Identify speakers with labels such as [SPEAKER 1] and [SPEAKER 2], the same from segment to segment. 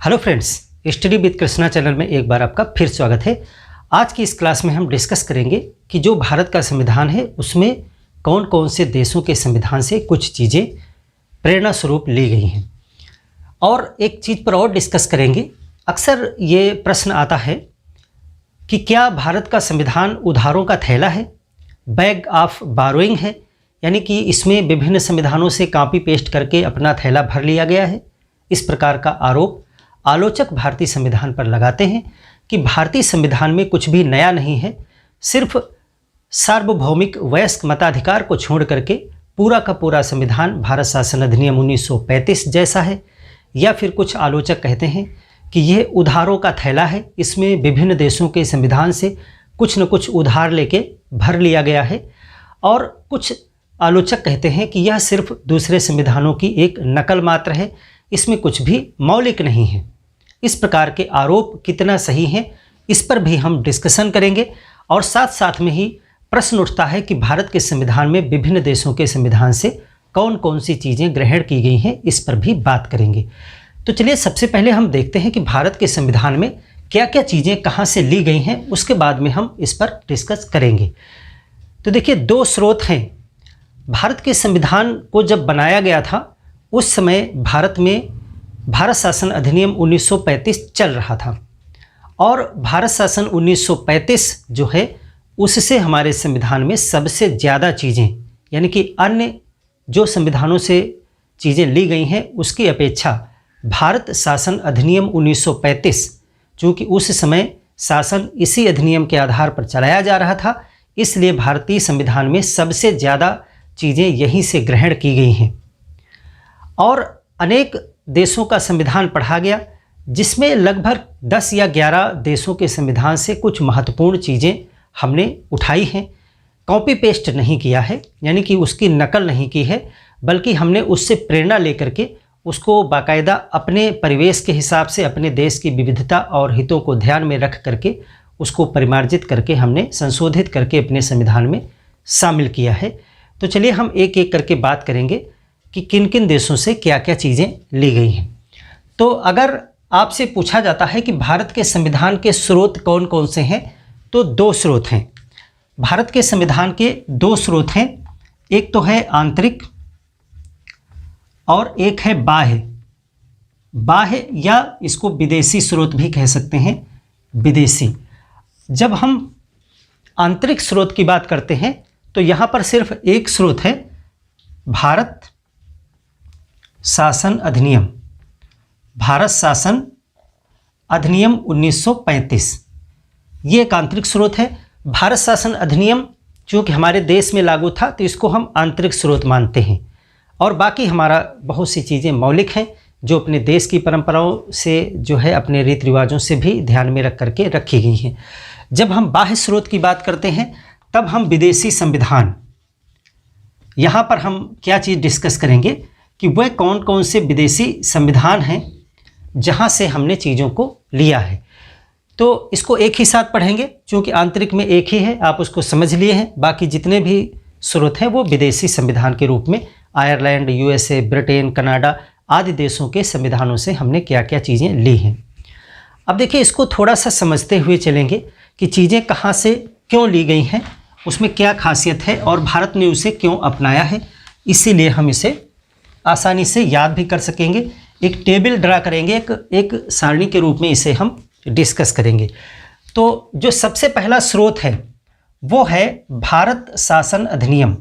[SPEAKER 1] Hello friends, study with Krishna channel में एक बार आपका फिर स्वागत है। आज की इस क्लास में हम डिस्कस करेंगे कि जो भारत का संविधान है उसमें कौन कौन से देशों के संविधान से कुछ चीज़ें प्रेरणा स्वरूप ली गई हैं। और एक चीज़ पर और डिस्कस करेंगे। अक्सर ये प्रश्न आता है कि क्या भारत का संविधान उधारों का थैला है, बैग ऑफ बारोइंग है, यानी कि इसमें विभिन्न संविधानों से कॉपी पेस्ट करके अपना थैला भर लिया गया है। इस प्रकार का आरोप आलोचक भारतीय संविधान पर लगाते हैं कि भारतीय संविधान में कुछ भी नया नहीं है, सिर्फ सार्वभौमिक वयस्क मताधिकार को छोड़ करके पूरा का पूरा संविधान भारत शासन अधिनियम 1935 जैसा है। या फिर कुछ आलोचक कहते हैं कि यह उधारों का थैला है, इसमें विभिन्न देशों के संविधान से कुछ न कुछ उधार लेके भर लिया गया है। और कुछ आलोचक कहते हैं कि यह सिर्फ दूसरे संविधानों की एक नकल मात्र है, इसमें कुछ भी मौलिक नहीं है। इस प्रकार के आरोप कितना सही हैं, इस पर भी हम डिस्कशन करेंगे। और साथ साथ में ही प्रश्न उठता है कि भारत के संविधान में विभिन्न देशों के संविधान से कौन कौन सी चीज़ें ग्रहण की गई हैं, इस पर भी बात करेंगे। तो चलिए सबसे पहले हम देखते हैं कि भारत के संविधान में क्या क्या चीज़ें कहाँ से ली गई हैं, उसके बाद में हम इस पर डिस्कस करेंगे। तो देखिए, दो स्रोत हैं। भारत के संविधान को जब बनाया गया था उस समय भारत में भारत शासन अधिनियम 1935 चल रहा था। और भारत शासन 1935 जो है उससे हमारे संविधान में सबसे ज़्यादा चीज़ें, यानी कि अन्य जो संविधानों से चीज़ें ली गई हैं उसकी अपेक्षा भारत शासन अधिनियम 1935, चूँकि उस समय शासन इसी अधिनियम के आधार पर चलाया जा रहा था, इसलिए भारतीय संविधान में सबसे ज़्यादा चीज़ें यहीं से ग्रहण की गई हैं। और अनेक देशों का संविधान पढ़ा गया, जिसमें लगभग 10 या 11 देशों के संविधान से कुछ महत्वपूर्ण चीज़ें हमने उठाई हैं। कॉपी पेस्ट नहीं किया है, यानी कि उसकी नकल नहीं की है, बल्कि हमने उससे प्रेरणा लेकर के उसको बाकायदा अपने परिवेश के हिसाब से, अपने देश की विविधता और हितों को ध्यान में रख करके उसको परिमार्जित करके हमने संशोधित करके अपने संविधान में शामिल किया है। तो चलिए हम एक एक करके बात करेंगे कि किन किन देशों से क्या क्या चीज़ें ली गई हैं। तो अगर आपसे पूछा जाता है कि भारत के संविधान के स्रोत कौन कौन से हैं, तो दो स्रोत हैं। भारत के संविधान के दो स्रोत हैं, एक तो है आंतरिक और एक है बाह्य। बाह्य या इसको विदेशी स्रोत भी कह सकते हैं, विदेशी। जब हम आंतरिक स्रोत की बात करते हैं तो यहाँ पर सिर्फ एक स्रोत है, भारत शासन अधिनियम, भारत शासन अधिनियम 1935, ये एक आंतरिक स्रोत है। भारत शासन अधिनियम चूँकि हमारे देश में लागू था तो इसको हम आंतरिक स्रोत मानते हैं। और बाकी हमारा बहुत सी चीज़ें मौलिक हैं जो अपने देश की परंपराओं से जो है अपने रीति रिवाजों से भी ध्यान में रख करके रखी गई हैं। जब हम बाह्य स्रोत की बात करते हैं तब हम विदेशी संविधान, यहाँ पर हम क्या चीज़ डिस्कस करेंगे कि वह कौन कौन से विदेशी संविधान हैं जहाँ से हमने चीज़ों को लिया है। तो इसको एक ही साथ पढ़ेंगे, क्योंकि आंतरिक में एक ही है, आप उसको समझ लिए हैं। बाकी जितने भी स्रोत हैं वो विदेशी संविधान के रूप में आयरलैंड, यूएसए, ब्रिटेन, कनाडा आदि देशों के संविधानों से हमने क्या क्या चीज़ें ली हैं। अब देखिए, इसको थोड़ा सा समझते हुए चलेंगे कि चीज़ें कहाँ से क्यों ली गई हैं, उसमें क्या खासियत है और भारत ने उसे क्यों अपनाया है। इसीलिए हम इसे आसानी से याद भी कर सकेंगे। एक टेबल ड्रा करेंगे, एक सारणी के रूप में इसे हम डिस्कस करेंगे। तो जो सबसे पहला स्रोत है वो है भारत शासन अधिनियम।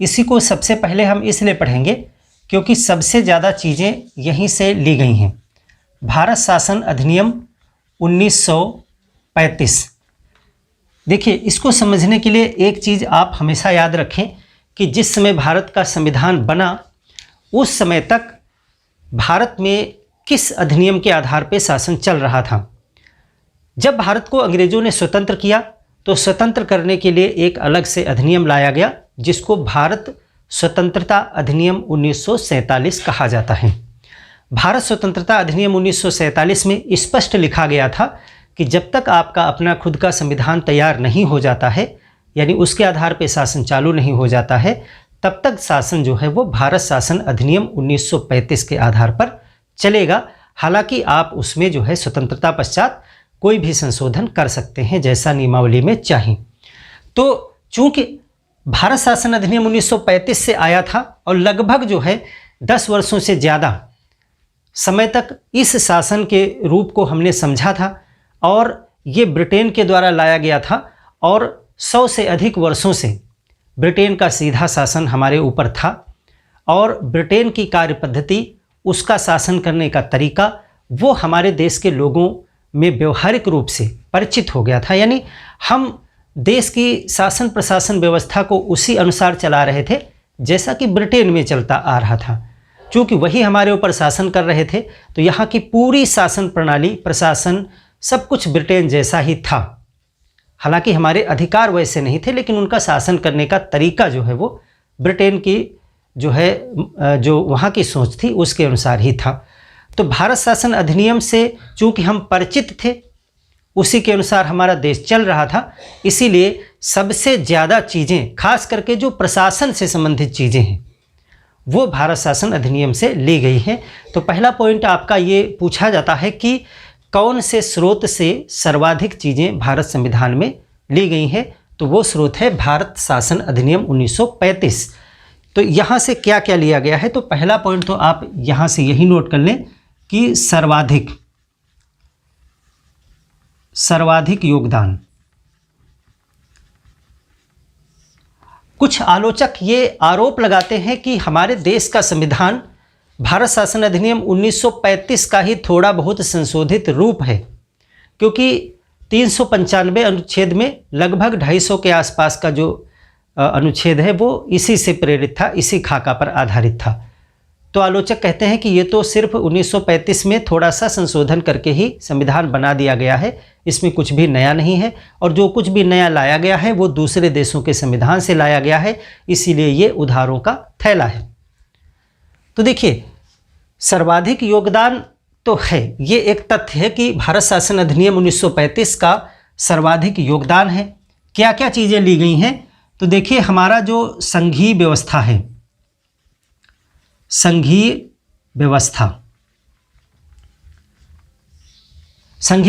[SPEAKER 1] इसी को सबसे पहले हम इसलिए पढ़ेंगे क्योंकि सबसे ज़्यादा चीज़ें यहीं से ली गई हैं। भारत शासन अधिनियम 1935। देखिए, इसको समझने के लिए एक चीज़ आप हमेशा याद रखें कि जिस समय भारत का संविधान बना उस समय तक भारत में किस अधिनियम के आधार पर शासन चल रहा था। जब भारत को अंग्रेज़ों ने स्वतंत्र किया तो स्वतंत्र करने के लिए एक अलग से अधिनियम लाया गया जिसको भारत स्वतंत्रता अधिनियम 1947 कहा जाता है। भारत स्वतंत्रता अधिनियम 1947 में स्पष्ट लिखा गया था कि जब तक आपका अपना खुद का संविधान तैयार नहीं हो जाता है, यानी उसके आधार पर शासन चालू नहीं हो जाता है, तब तक शासन जो है वो भारत शासन अधिनियम 1935 के आधार पर चलेगा। हालांकि आप उसमें जो है स्वतंत्रता पश्चात कोई भी संशोधन कर सकते हैं जैसा नियमावली में चाहे। तो चूंकि भारत शासन अधिनियम 1935 से आया था और लगभग जो है 10 वर्षों से ज़्यादा समय तक इस शासन के रूप को हमने समझा था और ये ब्रिटेन के द्वारा लाया गया था और 100 से अधिक वर्षों से ब्रिटेन का सीधा शासन हमारे ऊपर था और ब्रिटेन की कार्य पद्धति, उसका शासन करने का तरीका वो हमारे देश के लोगों में व्यवहारिक रूप से परिचित हो गया था। यानी हम देश की शासन प्रशासन व्यवस्था को उसी अनुसार चला रहे थे जैसा कि ब्रिटेन में चलता आ रहा था। चूँकि वही हमारे ऊपर शासन कर रहे थे तो यहाँ की पूरी शासन प्रणाली, प्रशासन, सब कुछ ब्रिटेन जैसा ही था। हालांकि हमारे अधिकार वैसे नहीं थे, लेकिन उनका शासन करने का तरीका जो है वो ब्रिटेन की जो है जो वहाँ की सोच थी उसके अनुसार ही था। तो भारत शासन अधिनियम से चूँकि हम परिचित थे, उसी के अनुसार हमारा देश चल रहा था, इसीलिए सबसे ज़्यादा चीज़ें, खास करके जो प्रशासन से संबंधित चीज़ें हैं, वो भारत शासन अधिनियम से ली गई हैं। तो पहला पॉइंट आपका ये पूछा जाता है कि कौन से स्रोत से सर्वाधिक चीज़ें भारत संविधान में ली गई हैं, तो वो स्रोत है भारत शासन अधिनियम 1935। तो यहाँ से क्या क्या लिया गया है, तो पहला पॉइंट तो आप यहाँ से यही नोट कर लें कि सर्वाधिक योगदान। कुछ आलोचक ये आरोप लगाते हैं कि हमारे देश का संविधान भारत शासन अधिनियम 1935 का ही थोड़ा बहुत संशोधित रूप है, क्योंकि 395 अनुच्छेद में लगभग 250 के आसपास का जो अनुच्छेद है वो इसी से प्रेरित था, इसी खाका पर आधारित था। तो आलोचक कहते हैं कि ये तो सिर्फ 1935 में थोड़ा सा संशोधन करके ही संविधान बना दिया गया है, इसमें कुछ भी नया नहीं है, और जो कुछ भी नया लाया गया है वो दूसरे देशों के संविधान से लाया गया है, इसीलिए ये उधारों का थैला है। तो देखिए, सर्वाधिक योगदान तो है, ये एक तथ्य है कि भारत शासन अधिनियम 1935 का सर्वाधिक योगदान है। क्या क्या चीज़ें ली गई हैं, तो देखिए हमारा जो संघीय व्यवस्था है, संघीय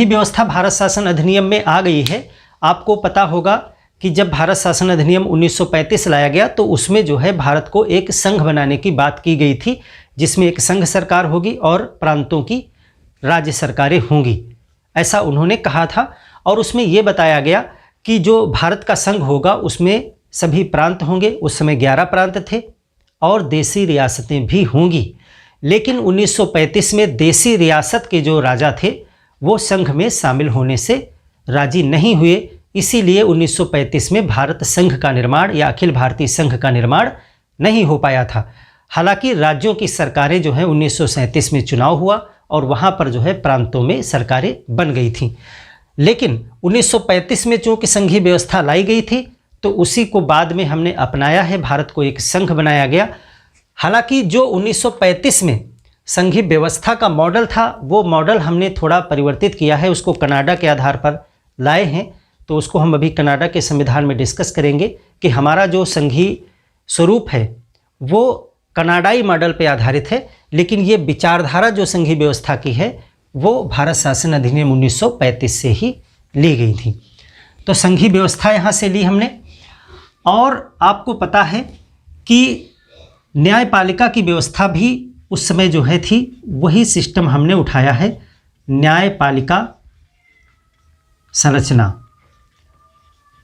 [SPEAKER 1] व्यवस्था भारत शासन अधिनियम में आ गई है। आपको पता होगा कि जब भारत शासन अधिनियम 1935 लाया गया तो उसमें जो है भारत को एक संघ बनाने की बात की गई थी, जिसमें एक संघ सरकार होगी और प्रांतों की राज्य सरकारें होंगी, ऐसा उन्होंने कहा था। और उसमें ये बताया गया कि जो भारत का संघ होगा उसमें सभी प्रांत होंगे, उस समय 11 प्रांत थे, और देसी रियासतें भी होंगी। लेकिन 1935 में देसी रियासत के जो राजा थे वो संघ में शामिल होने से राजी नहीं हुए, इसीलिए 1935 में भारत संघ का निर्माण या अखिल भारतीय संघ का निर्माण नहीं हो पाया था। हालांकि राज्यों की सरकारें जो है 1937 में चुनाव हुआ और वहाँ पर जो है प्रांतों में सरकारें बन गई थीं। लेकिन 1935 में चूँकि संघीय व्यवस्था लाई गई थी तो उसी को बाद में हमने अपनाया है, भारत को एक संघ बनाया गया। हालांकि जो 1935 में संघीय व्यवस्था का मॉडल था वो मॉडल हमने थोड़ा परिवर्तित किया है, उसको कनाडा के आधार पर लाए हैं, तो उसको हम अभी कनाडा के संविधान में डिस्कस करेंगे कि हमारा जो संघीय स्वरूप है वो कनाडाई मॉडल पे आधारित है, लेकिन ये विचारधारा जो संघीय व्यवस्था की है वो भारत शासन अधिनियम 1935 से ही ली गई थी। तो संघीय व्यवस्था यहाँ से ली हमने। और आपको पता है कि न्यायपालिका की व्यवस्था भी उस समय जो है थी, वही सिस्टम हमने उठाया है, न्यायपालिका संरचना।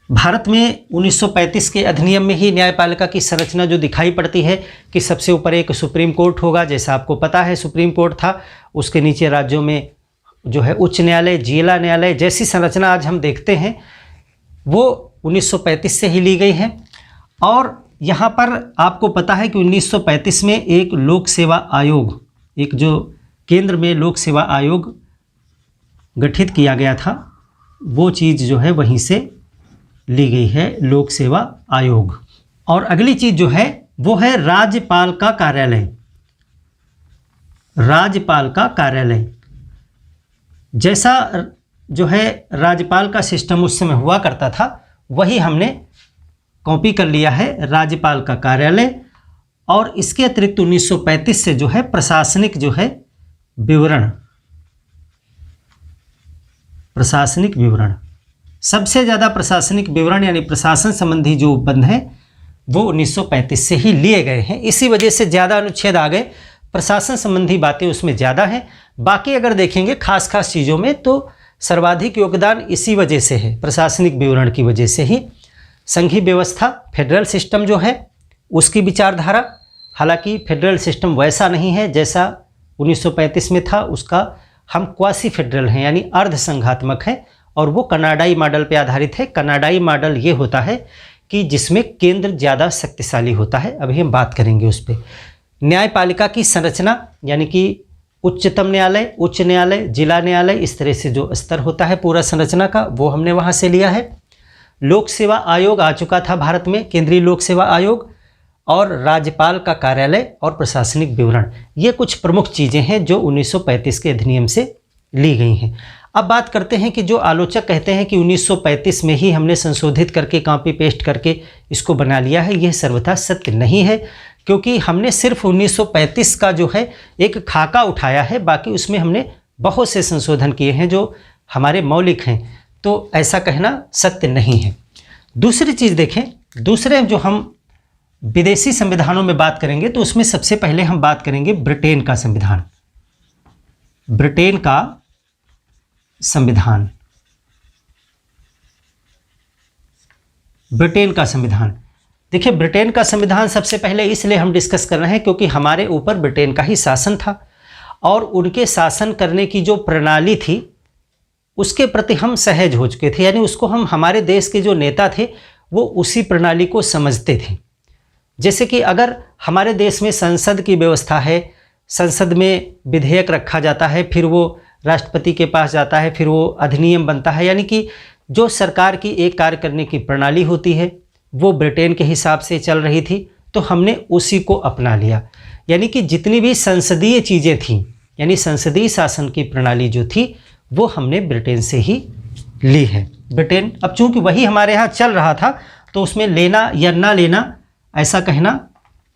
[SPEAKER 1] भारत में 1935 के अधिनियम में ही न्यायपालिका की संरचना जो दिखाई पड़ती है कि सबसे ऊपर एक सुप्रीम कोर्ट होगा, जैसा आपको पता है सुप्रीम कोर्ट था, उसके नीचे राज्यों में जो है उच्च न्यायालय, जिला न्यायालय जैसी संरचना आज हम देखते हैं वो 1935 से ही ली गई है। और यहाँ पर आपको पता है कि 1935 में एक लोक सेवा आयोग, एक जो केंद्र में लोक सेवा आयोग गठित किया गया था, वो चीज़ जो है वहीं से ली गई है, लोक सेवा आयोग। और अगली चीज़ जो है वो है राज्यपाल का कार्यालय। राज्यपाल का कार्यालय जैसा जो है राज्यपाल का सिस्टम उस समय हुआ करता था, वही हमने कॉपी कर लिया है, राज्यपाल का कार्यालय। और इसके अतिरिक्त 1935 से जो है प्रशासनिक जो है विवरण प्रशासनिक विवरण। सबसे ज़्यादा प्रशासनिक विवरण यानी प्रशासन संबंधी जो उपबंध हैं वो 1935 से ही लिए गए हैं। इसी वजह से ज़्यादा अनुच्छेद आ गए, प्रशासन संबंधी बातें उसमें ज़्यादा हैं। बाकी अगर देखेंगे खास चीज़ों में तो सर्वाधिक योगदान इसी वजह से है, प्रशासनिक विवरण की वजह से ही। संघीय व्यवस्था, फेडरल सिस्टम जो है उसकी विचारधारा, हालांकि फेडरल सिस्टम वैसा नहीं है जैसा 1935 में था, उसका हम क्वासी फेडरल हैं यानी अर्ध संघात्मक है, और वो कनाडाई मॉडल पे आधारित है। कनाडाई मॉडल ये होता है कि जिसमें केंद्र ज़्यादा शक्तिशाली होता है, अभी हम बात करेंगे उस पर। न्यायपालिका की संरचना यानी कि उच्चतम न्यायालय, उच्च न्यायालय, जिला न्यायालय, इस तरह से जो स्तर होता है पूरा संरचना का, वो हमने वहाँ से लिया है। लोक सेवा आयोग आ चुका था भारत में, केंद्रीय लोक सेवा आयोग, और राज्यपाल का कार्यालय और प्रशासनिक विवरण। ये कुछ प्रमुख चीज़ें हैं जो 1935 के अधिनियम से ली गई हैं। अब बात करते हैं कि जो आलोचक कहते हैं कि 1935 में ही हमने संशोधित करके कॉपी पेस्ट करके इसको बना लिया है, यह सर्वथा सत्य नहीं है, क्योंकि हमने सिर्फ 1935 का जो है एक खाका उठाया है, बाकी उसमें हमने बहुत से संशोधन किए हैं जो हमारे मौलिक हैं, तो ऐसा कहना सत्य नहीं है। दूसरी चीज़ देखें, दूसरे जो हम विदेशी संविधानों में बात करेंगे तो उसमें सबसे पहले हम बात करेंगे ब्रिटेन का संविधान। ब्रिटेन का संविधान, ब्रिटेन का संविधान। देखिए, ब्रिटेन का संविधान सबसे पहले इसलिए हम डिस्कस कर रहे हैं क्योंकि हमारे ऊपर ब्रिटेन का ही शासन था, और उनके शासन करने की जो प्रणाली थी उसके प्रति हम सहज हो चुके थे, यानी उसको हम, हमारे देश के जो नेता थे वो उसी प्रणाली को समझते थे। जैसे कि अगर हमारे देश में संसद की व्यवस्था है, संसद में विधेयक रखा जाता है, फिर वो राष्ट्रपति के पास जाता है, फिर वो अधिनियम बनता है, यानी कि जो सरकार की एक कार्य करने की प्रणाली होती है वो ब्रिटेन के हिसाब से चल रही थी, तो हमने उसी को अपना लिया। यानी कि जितनी भी संसदीय चीज़ें थीं, यानी संसदीय शासन की प्रणाली जो थी वो हमने ब्रिटेन से ही ली है। ब्रिटेन, अब चूंकि वही हमारे यहाँ चल रहा था तो उसमें लेना या ना लेना, ऐसा कहना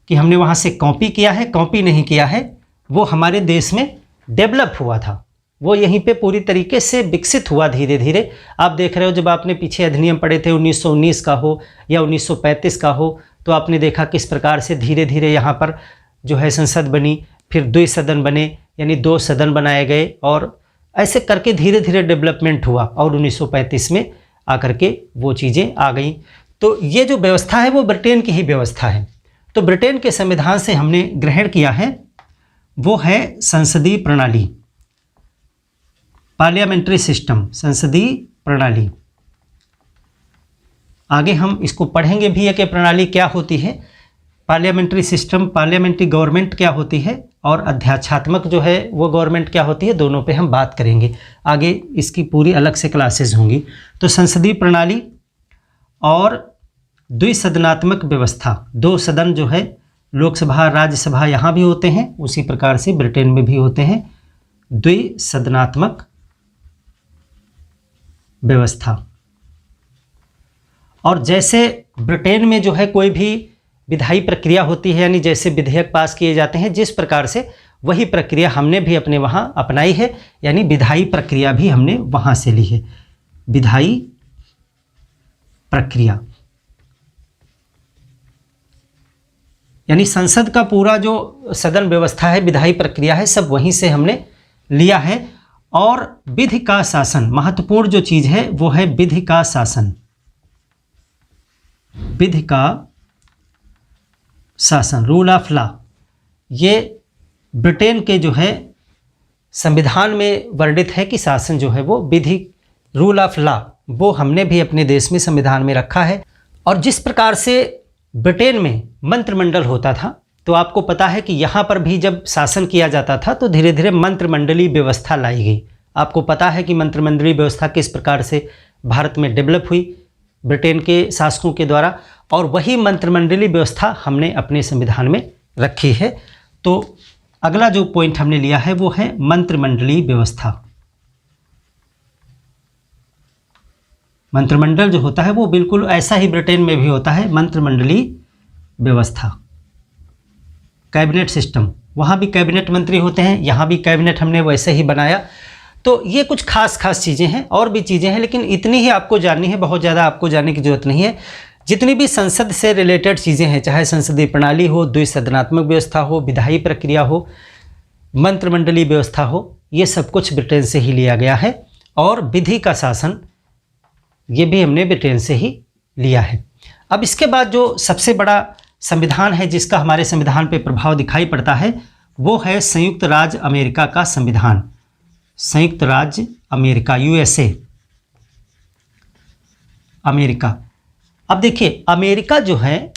[SPEAKER 1] कि हमने वहाँ से कॉपी किया है, कॉपी नहीं किया है, वो हमारे देश में डेवलप हुआ था, वो यहीं पे पूरी तरीके से विकसित हुआ धीरे धीरे। आप देख रहे हो, जब आपने पीछे अधिनियम पढ़े थे 1919 का हो या 1935 का हो, तो आपने देखा किस प्रकार से धीरे धीरे यहाँ पर जो है संसद बनी, फिर द्विसदन बने यानी 2 सदन बनाए गए, और ऐसे करके धीरे धीरे डेवलपमेंट हुआ, और 1935 में आकर के वो चीज़ें आ गई। तो ये जो व्यवस्था है वो ब्रिटेन की ही व्यवस्था है। तो ब्रिटेन के संविधान से हमने ग्रहण किया है वो है संसदीय प्रणाली, पार्लियामेंट्री सिस्टम, संसदीय प्रणाली। आगे हम इसको पढ़ेंगे भी है कि प्रणाली क्या होती है, पार्लियामेंट्री सिस्टम, पार्लियामेंट्री गवर्नमेंट क्या होती है, और अध्याक्षात्मक जो है वो गवर्नमेंट क्या होती है, दोनों पे हम बात करेंगे। आगे इसकी पूरी अलग से क्लासेस होंगी। तो संसदीय प्रणाली और द्विसदनात्मक व्यवस्था, 2 सदन जो है, लोकसभा राज्यसभा यहाँ भी होते हैं, उसी प्रकार से ब्रिटेन में भी होते हैं, द्विसदनात्मक व्यवस्था। और जैसे ब्रिटेन में जो है कोई भी विधायी प्रक्रिया होती है, यानी जैसे विधेयक पास किए जाते हैं, जिस प्रकार से वही प्रक्रिया हमने भी अपने वहाँ अपनाई है, यानी विधायी प्रक्रिया भी हमने वहाँ से ली है, विधायी प्रक्रिया। यानी संसद का पूरा जो सदन व्यवस्था है, विधायी प्रक्रिया है, सब वहीं से हमने लिया है। और विधि का शासन, महत्वपूर्ण जो चीज़ है वो है विधि का शासन, विधि का शासन, रूल ऑफ लॉ। ये ब्रिटेन के जो है संविधान में वर्णित है कि शासन जो है वो विधि, रूल ऑफ लॉ, वो हमने भी अपने देश में संविधान में रखा है। और जिस प्रकार से ब्रिटेन में मंत्रिमंडल होता था, तो आपको पता है कि यहाँ पर भी जब शासन किया जाता था तो धीरे धीरे मंत्रिमंडलीय व्यवस्था लाई गई। आपको पता है कि मंत्रिमंडलीय व्यवस्था किस प्रकार से भारत में डेवलप हुई ब्रिटेन के शासकों के द्वारा, और वही मंत्रिमंडलीय व्यवस्था हमने अपने संविधान में रखी है। तो अगला जो पॉइंट हमने लिया है वो है मंत्रिमंडलीय व्यवस्था। मंत्रिमंडल जो होता है वो बिल्कुल ऐसा ही ब्रिटेन में भी होता है, मंत्रिमंडलीय व्यवस्था, कैबिनेट सिस्टम। वहाँ भी कैबिनेट मंत्री होते हैं, यहाँ भी कैबिनेट हमने वैसे ही बनाया। तो ये कुछ खास चीज़ें हैं, और भी चीज़ें हैं, लेकिन इतनी ही आपको जाननी है, बहुत ज़्यादा आपको जानने की जरूरत नहीं है। जितनी भी संसद से रिलेटेड चीज़ें हैं, चाहे संसदीय प्रणाली हो, द्विसदनात्मक व्यवस्था हो, विधायी प्रक्रिया हो, मंत्रिमंडलीय व्यवस्था हो, ये सब कुछ ब्रिटेन से ही लिया गया है। और विधि का शासन ये भी हमने ब्रिटेन से ही लिया है। अब इसके बाद जो सबसे बड़ा संविधान है जिसका हमारे संविधान पे प्रभाव दिखाई पड़ता है, वो है संयुक्त राज्य अमेरिका का संविधान। संयुक्त राज्य अमेरिका, यूएसए, अमेरिका। अब देखिए, अमेरिका जो है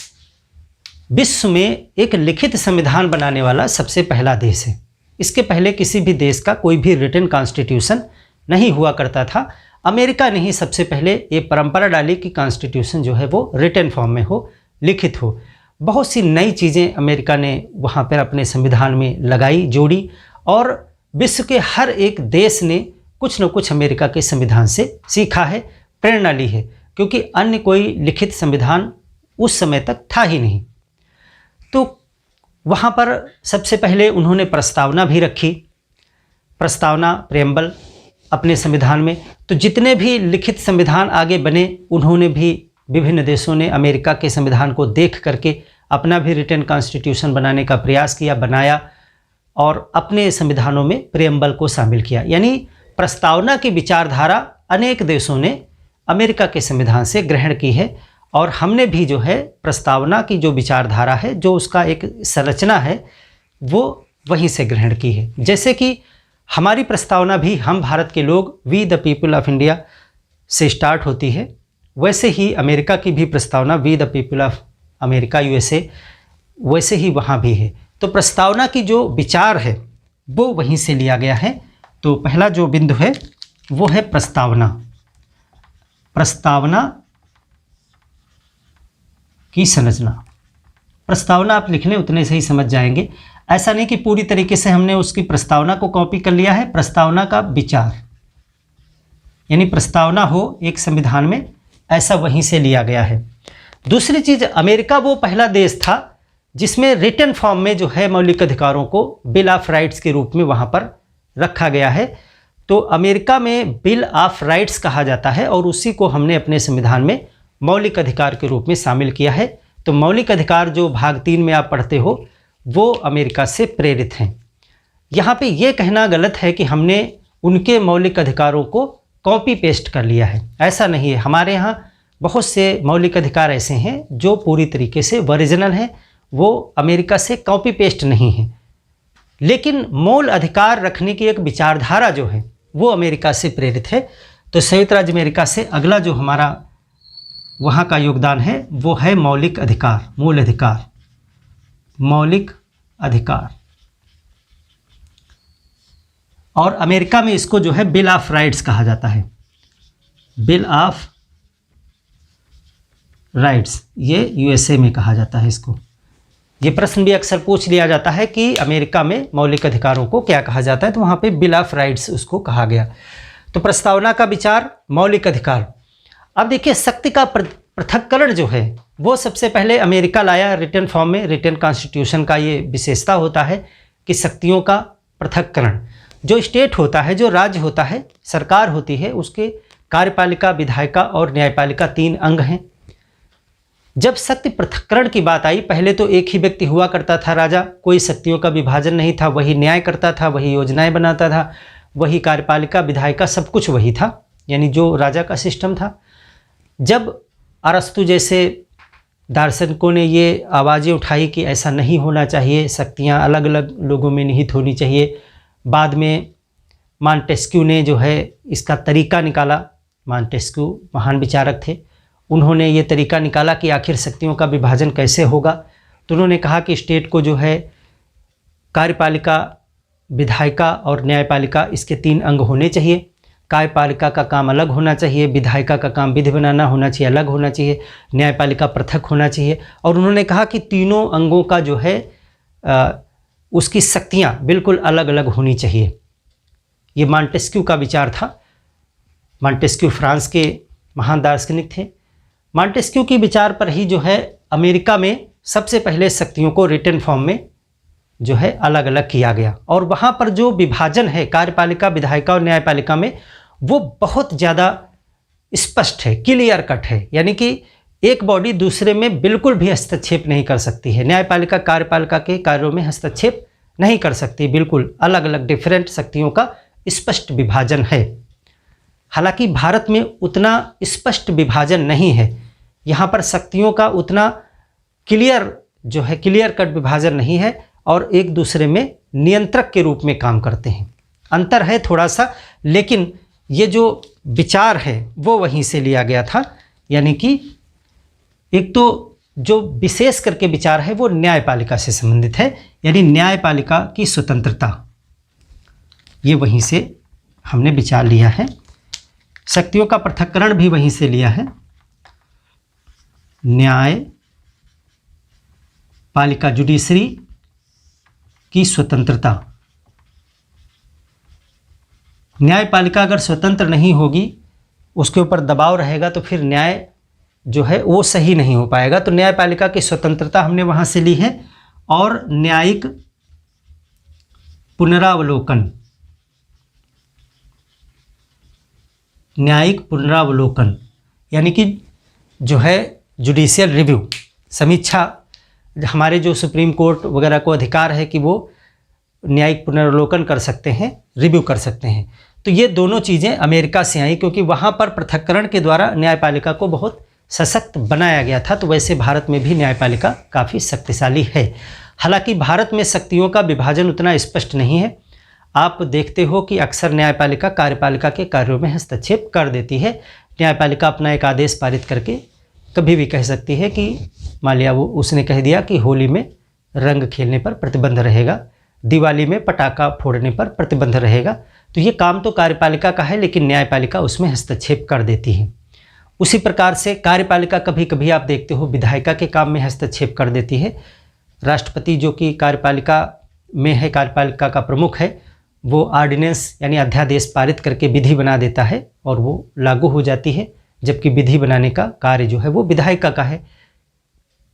[SPEAKER 1] विश्व में एक लिखित संविधान बनाने वाला सबसे पहला देश है। इसके पहले किसी भी देश का कोई भी रिटन कॉन्स्टिट्यूशन नहीं हुआ करता था। अमेरिका ने ही सबसे पहले ये परंपरा डाली कि कॉन्स्टिट्यूशन जो है वो रिटन फॉर्म में हो, लिखित हो। बहुत सी नई चीज़ें अमेरिका ने वहाँ पर अपने संविधान में लगाई, जोड़ी, और विश्व के हर एक देश ने कुछ न कुछ अमेरिका के संविधान से सीखा है, प्रेरणा ली है, क्योंकि अन्य कोई लिखित संविधान उस समय तक था ही नहीं। तो वहाँ पर सबसे पहले उन्होंने प्रस्तावना भी रखी, प्रस्तावना, प्रेम्बल अपने संविधान में। तो जितने भी लिखित संविधान आगे बने, उन्होंने भी, विभिन्न देशों ने अमेरिका के संविधान को देख करके अपना भी रिटन कॉन्स्टिट्यूशन बनाने का प्रयास किया, बनाया, और अपने संविधानों में प्रेम्बल को शामिल किया। यानी प्रस्तावना की विचारधारा अनेक देशों ने अमेरिका के संविधान से ग्रहण की है, और हमने भी जो है प्रस्तावना की जो विचारधारा है, जो उसका एक संरचना है, वो वहीं से ग्रहण की है। जैसे कि हमारी प्रस्तावना भी, हम भारत के लोग, we the people of India से स्टार्ट होती है, वैसे ही अमेरिका की भी प्रस्तावना we the people of America, USA, वैसे ही वहाँ भी है। तो प्रस्तावना की जो विचार है वो वहीं से लिया गया है। तो पहला जो बिंदु है वो है प्रस्तावना। प्रस्तावना की संरचना। प्रस्तावना आप लिख लें, उतने से ही समझ जाएंगे। ऐसा नहीं कि पूरी तरीके से हमने उसकी प्रस्तावना को कॉपी कर लिया है। प्रस्तावना का विचार, यानी प्रस्तावना हो एक संविधान में, ऐसा वहीं से लिया गया है। दूसरी चीज़, अमेरिका वो पहला देश था जिसमें रिटन फॉर्म में जो है मौलिक अधिकारों को बिल ऑफ राइट्स के रूप में वहाँ पर रखा गया है। तो अमेरिका में बिल ऑफ राइट्स कहा जाता है, और उसी को हमने अपने संविधान में मौलिक अधिकार के रूप में शामिल किया है। तो मौलिक अधिकार जो भाग 3 में आप पढ़ते हो, वो अमेरिका से प्रेरित हैं। यहाँ पे ये कहना गलत है कि हमने उनके मौलिक अधिकारों को कॉपी पेस्ट कर लिया है, ऐसा नहीं है। हमारे यहाँ बहुत से मौलिक अधिकार ऐसे हैं जो पूरी तरीके से ओरिजिनल हैं, वो अमेरिका से कॉपी पेस्ट नहीं है। लेकिन मूल अधिकार रखने की एक विचारधारा जो है वो अमेरिका से प्रेरित है। तो संयुक्त राज्य अमेरिका से अगला जो हमारा वहाँ का योगदान है वो है मौलिक अधिकार, मूल अधिकार, मौलिक अधिकार। और अमेरिका में इसको जो है बिल ऑफ राइट्स कहा जाता है, बिल ऑफ राइट्स, ये यूएसए में कहा जाता है इसको। ये प्रश्न भी अक्सर पूछ लिया जाता है कि अमेरिका में मौलिक अधिकारों को क्या कहा जाता है, तो वहाँ पे बिल ऑफ राइट्स उसको कहा गया। तो प्रस्तावना का विचार, मौलिक अधिकार। अब देखिए, शक्ति का पृथक्करण जो है वो सबसे पहले अमेरिका लाया रिटन फॉर्म में। रिटन कॉन्स्टिट्यूशन का ये विशेषता होता है कि शक्तियों का पृथक्करण। जो स्टेट होता है, जो राज्य होता है, सरकार होती है, उसके कार्यपालिका, विधायिका और न्यायपालिका 3 अंग हैं। जब शक्ति पृथक्करण की बात आई, पहले तो एक ही व्यक्ति हुआ करता था राजा, कोई शक्तियों का विभाजन नहीं था, वही न्याय करता था, वही योजनाएं बनाता था, वही कार्यपालिका, विधायिका, सब कुछ वही था, यानी जो राजा का सिस्टम था। जब अरस्तु जैसे दार्शनिकों ने ये आवाज़ें उठाई कि ऐसा नहीं होना चाहिए, शक्तियाँ अलग अलग लोगों में निहित होनी चाहिए, बाद में मॉन्टेस्क्यू ने जो है इसका तरीका निकाला। मॉन्टेस्क्यू महान विचारक थे, उन्होंने ये तरीका निकाला कि आखिर शक्तियों का विभाजन कैसे होगा। तो उन्होंने कहा कि स्टेट को जो है कार्यपालिका, विधायिका और न्यायपालिका, इसके 3 अंग होने चाहिए। कार्यपालिका का काम अलग होना चाहिए, विधायिका का काम विधि बनाना होना चाहिए, अलग होना चाहिए, न्यायपालिका पृथक होना चाहिए। और उन्होंने कहा कि तीनों अंगों का जो है उसकी शक्तियाँ बिल्कुल अलग अलग होनी चाहिए। ये मॉन्टेस्क्यू का विचार था। मॉन्टेस्क्यू फ्रांस के महान दार्शनिक थे। मॉन्टेस्क्यू के विचार पर ही जो है अमेरिका में सबसे पहले शक्तियों को रिटन फॉर्म में जो है अलग अलग किया गया। और वहाँ पर जो विभाजन है कार्यपालिका, विधायिका और न्यायपालिका में, वो बहुत ज़्यादा स्पष्ट है, क्लियर कट है। यानी कि एक बॉडी दूसरे में बिल्कुल भी हस्तक्षेप नहीं कर सकती है। न्यायपालिका कार्यपालिका के कार्यों में हस्तक्षेप नहीं कर सकती, बिल्कुल अलग अलग डिफरेंट शक्तियों का स्पष्ट विभाजन है। हालांकि भारत में उतना स्पष्ट विभाजन नहीं है, यहाँ पर शक्तियों का उतना क्लियर कट विभाजन नहीं है और एक दूसरे में नियंत्रक के रूप में काम करते हैं। अंतर है थोड़ा सा, लेकिन ये जो विचार है वो वहीं से लिया गया था। यानी कि एक तो जो विशेष करके विचार है वो न्यायपालिका से संबंधित है, यानी न्यायपालिका की स्वतंत्रता, ये वहीं से हमने विचार लिया है। शक्तियों का पृथक्करण भी वहीं से लिया है। न्यायपालिका जुडिशरी की स्वतंत्रता, न्यायपालिका अगर स्वतंत्र नहीं होगी, उसके ऊपर दबाव रहेगा, तो फिर न्याय जो है वो सही नहीं हो पाएगा। तो न्यायपालिका की स्वतंत्रता हमने वहाँ से ली है। और न्यायिक पुनरावलोकन, न्यायिक पुनरावलोकन यानी कि जो है जुडिशियल रिव्यू, समीक्षा, हमारे जो सुप्रीम कोर्ट वगैरह को अधिकार है कि वो न्यायिक पुनरावलोकन कर सकते हैं, रिव्यू कर सकते हैं। तो ये दोनों चीज़ें अमेरिका से आई, क्योंकि वहाँ पर पृथक्करण के द्वारा न्यायपालिका को बहुत सशक्त बनाया गया था। तो वैसे भारत में भी न्यायपालिका काफ़ी शक्तिशाली है। हालांकि भारत में शक्तियों का विभाजन उतना स्पष्ट नहीं है। आप देखते हो कि अक्सर न्यायपालिका कार्यपालिका के कार्यों में हस्तक्षेप कर देती है। न्यायपालिका अपना एक आदेश पारित करके कभी भी कह सकती है कि मान लिया वो उसने कह दिया कि होली में रंग खेलने पर प्रतिबंध रहेगा, दिवाली में पटाखा फोड़ने पर प्रतिबंध रहेगा। तो ये काम तो कार्यपालिका का है, लेकिन न्यायपालिका उसमें हस्तक्षेप कर देती है। उसी प्रकार से कार्यपालिका कभी कभी आप देखते हो विधायिका के काम में हस्तक्षेप कर देती है। राष्ट्रपति जो कि कार्यपालिका में है, कार्यपालिका का प्रमुख है, वो ऑर्डिनेंस यानी अध्यादेश पारित करके विधि बना देता है और वो लागू हो जाती है, जबकि विधि बनाने का कार्य जो है वो विधायिका का है।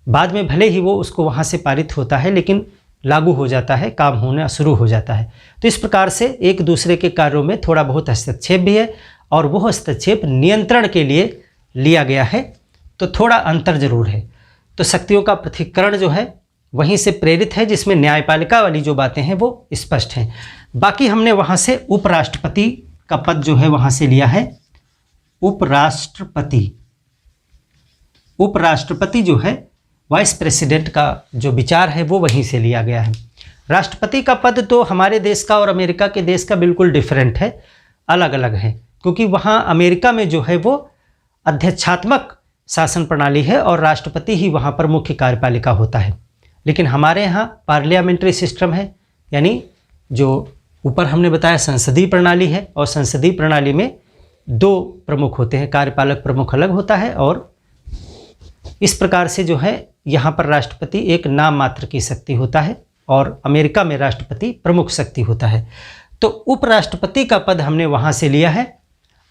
[SPEAKER 1] बाद में भले ही वो उसको वहाँ से पारित होता है, लेकिन लागू हो जाता है, काम होना शुरू हो जाता है। तो इस प्रकार से एक दूसरे के कार्यों में थोड़ा बहुत हस्तक्षेप भी है, और वो हस्तक्षेप नियंत्रण के लिए लिया गया है। तो थोड़ा अंतर जरूर है। तो शक्तियों का पृथक्करण जो है वहीं से प्रेरित है, जिसमें न्यायपालिका वाली जो बातें हैं वो स्पष्ट हैं। बाकी हमने वहाँ से उपराष्ट्रपति का पद जो है वहाँ से लिया है। उपराष्ट्रपति जो है वाइस प्रेसिडेंट का जो विचार है वो वहीं से लिया गया है। राष्ट्रपति का पद तो हमारे देश का और अमेरिका के देश का बिल्कुल डिफरेंट है, अलग अलग है। क्योंकि वहाँ अमेरिका में जो है वो अध्यक्षात्मक शासन प्रणाली है और राष्ट्रपति ही वहाँ पर मुख्य कार्यपालिका होता है। लेकिन हमारे यहाँ पार्लियामेंट्री सिस्टम है, यानी जो ऊपर हमने बताया संसदीय प्रणाली है, और संसदीय प्रणाली में दो प्रमुख होते हैं, कार्यपालक प्रमुख अलग होता है, और इस प्रकार से जो है यहाँ पर राष्ट्रपति एक नाम मात्र की शक्ति होता है और अमेरिका में राष्ट्रपति प्रमुख शक्ति होता है। तो उपराष्ट्रपति का पद हमने वहाँ से लिया है।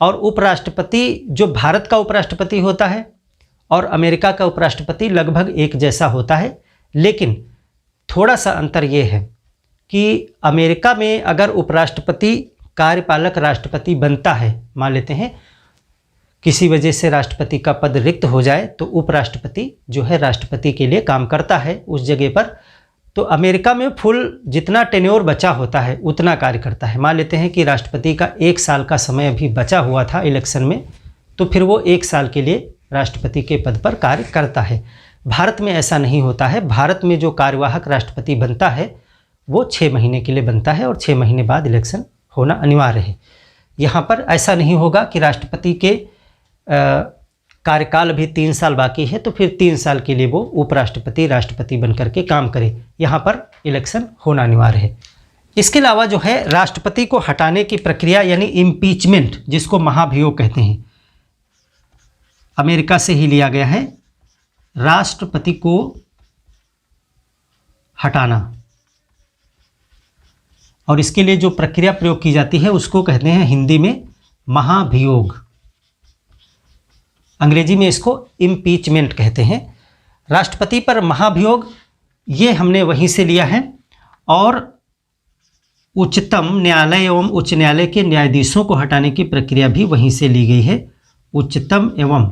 [SPEAKER 1] और उपराष्ट्रपति जो भारत का उपराष्ट्रपति होता है और अमेरिका का उपराष्ट्रपति लगभग एक जैसा होता है, लेकिन थोड़ा सा अंतर ये है कि अमेरिका में अगर उपराष्ट्रपति कार्यपालक राष्ट्रपति बनता है, मान लेते हैं किसी वजह से राष्ट्रपति का पद रिक्त हो जाए, तो उपराष्ट्रपति जो है राष्ट्रपति के लिए काम करता है उस जगह पर। तो अमेरिका में फुल जितना टेन्योर बचा होता है उतना कार्य करता है। मान लेते हैं कि राष्ट्रपति का 1 साल का समय अभी बचा हुआ था इलेक्शन में, तो फिर वो 1 साल के लिए राष्ट्रपति के पद पर कार्य करता है। भारत में ऐसा नहीं होता है। भारत में जो कार्यवाहक राष्ट्रपति बनता है वो 6 महीने के लिए बनता है और 6 महीने बाद इलेक्शन होना अनिवार्य है। यहाँ पर ऐसा नहीं होगा कि राष्ट्रपति के कार्यकाल अभी 3 साल बाकी है तो फिर 3 साल के लिए वो उपराष्ट्रपति राष्ट्रपति बनकर के काम करे। यहाँ पर इलेक्शन होना अनिवार्य है। इसके अलावा जो है राष्ट्रपति को हटाने की प्रक्रिया यानी इम्पीचमेंट, जिसको महाभियोग कहते हैं, अमेरिका से ही लिया गया है। राष्ट्रपति को हटाना, और इसके लिए जो प्रक्रिया प्रयोग की जाती है उसको कहते हैं हिंदी में महाभियोग, अंग्रेजी में इसको इम्पीचमेंट कहते हैं। राष्ट्रपति पर महाभियोग ये हमने वहीं से लिया है। और उच्चतम न्यायालय एवं उच्च न्यायालय के न्यायाधीशों को हटाने की प्रक्रिया भी वहीं से ली गई है। उच्चतम एवं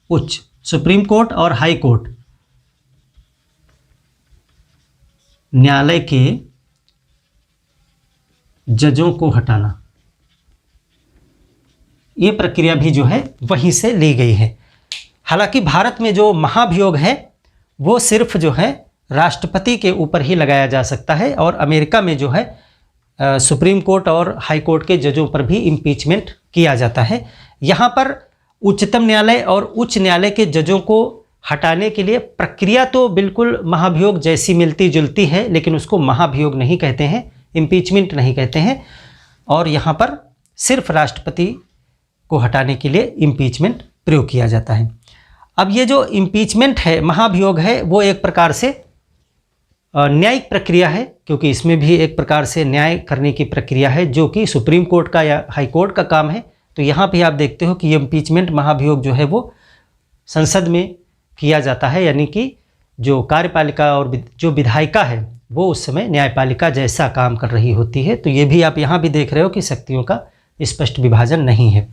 [SPEAKER 1] उच्च, सुप्रीम कोर्ट और हाई कोर्ट न्यायालय के जजों को हटाना, ये प्रक्रिया भी जो है वहीं से ली गई है। हालांकि भारत में जो महाभियोग है वो सिर्फ जो है राष्ट्रपति के ऊपर ही लगाया जा सकता है, और अमेरिका में जो है सुप्रीम कोर्ट और हाई कोर्ट के जजों पर भी इम्पीचमेंट किया जाता है। यहाँ पर उच्चतम न्यायालय और उच्च न्यायालय के जजों को हटाने के लिए प्रक्रिया तो बिल्कुल महाभियोग जैसी मिलती जुलती है, लेकिन उसको महाभियोग नहीं कहते हैं, इम्पीचमेंट नहीं कहते हैं, और यहाँ पर सिर्फ राष्ट्रपति को हटाने के लिए इम्पीचमेंट प्रयोग किया जाता है। अब ये जो इम्पीचमेंट है, महाभियोग है, वो एक प्रकार से न्यायिक प्रक्रिया है, क्योंकि इसमें भी एक प्रकार से न्याय करने की प्रक्रिया है जो कि सुप्रीम कोर्ट का या हाई कोर्ट का काम है। तो यहाँ पे आप देखते हो कि ये इम्पीचमेंट महाभियोग जो है वो संसद में किया जाता है, यानी कि जो कार्यपालिका और जो विधायिका है वो उस समय न्यायपालिका जैसा काम कर रही होती है। तो ये भी आप यहाँ भी देख रहे हो कि शक्तियों का स्पष्ट विभाजन नहीं है।